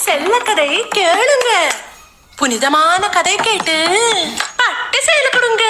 செல்ல கதை கேளுங்க. புனிதமான கதை கேட்டு பட்டு சேல கொடுங்க.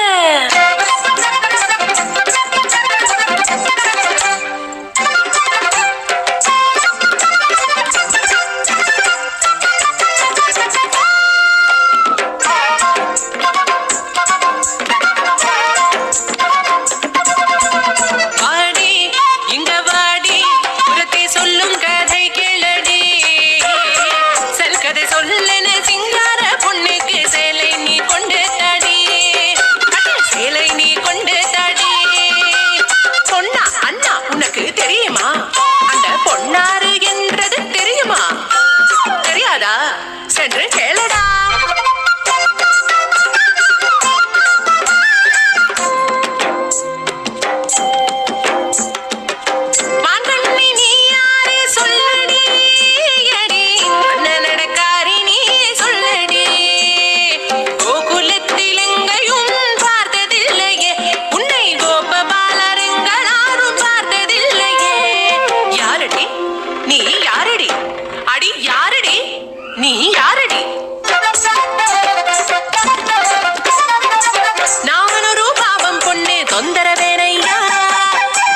சென்று கேளடா. மான்கண்ணி நீ யாரே சொல்லடி, அடி அண்ணன் நடக்காரி நீ சொல்லடி. கோகுலத்தில் எங்கையும் பார்த்ததில்லையே, உன்னை கோபபாலருங்களாரும் பார்த்ததில்லையே. யாரடி நீ யாரடி, அடி யாரடி நீ யாரடி? நாமனொரு பாவம் பொண்ணு தொந்தரவேனையா,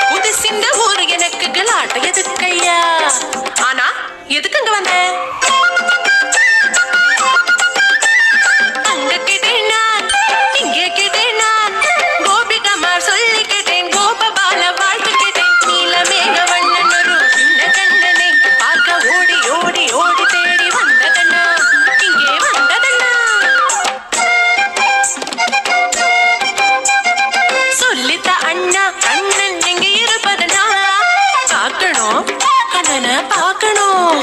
புதுசிந்த ஊரு எனக்கு கலாட்ட எதுக்கையா? ஆனா எதுக்குங்க வந்த? அங்க கேட்டேன் நான், இங்கே கேட்டேன் நான், கோபிகமார் சொல்லி கேட்டேன், கோபபால வாழ்த்து கேட்டேன். நீலமேக வண்ணன் ஒரு சின்ன கண்ணனை பார்க்க ஓடி ஓடி ஓடி தேடி வந்ததண்ணா, இங்கே வந்ததண்ணா. சொல்லித்த அண்ணா கண்ணன் எங்கே இருப்பதண்ணா? பார்க்கணும் கண்ணனை பார்க்கணும்.